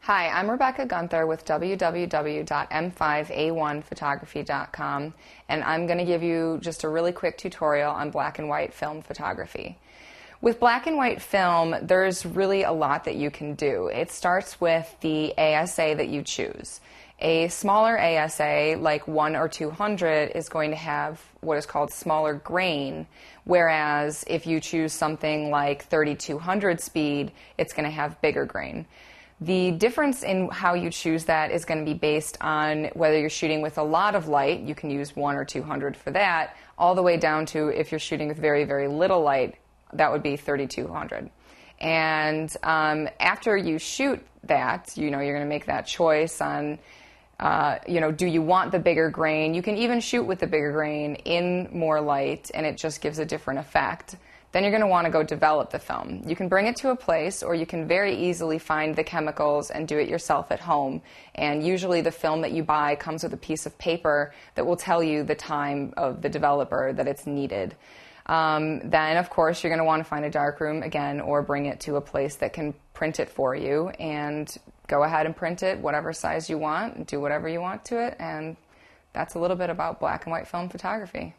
Hi, I'm Rebecca Gunther with www.m5a1photography.com, and I'm going to give you just a really quick tutorial on black and white film photography. With black and white film, there's really a lot that you can do. It starts with the ASA that you choose. A smaller ASA, like 1 or 200, is going to have what is called smaller grain, whereas if you choose something like 3200 speed, it's going to have bigger grain. The difference in how you choose that is going to be based on whether you're shooting with a lot of light, you can use 1 or 200 for that, all the way down to if you're shooting with very, very little light, that would be 3200. And after you shoot that, you're going to make that choice on, do you want the bigger grain? You can even shoot with the bigger grain in more light, and it just gives a different effect. Then you're going to want to go develop the film. You can bring it to a place, or you can very easily find the chemicals and do it yourself at home. And usually the film that you buy comes with a piece of paper that will tell you the time of the developer that it's needed. Then, of course, you're going to want to find a darkroom again, or bring it to a place that can print it for you, and go ahead and print it whatever size you want, and do whatever you want to it. And that's a little bit about black and white film photography.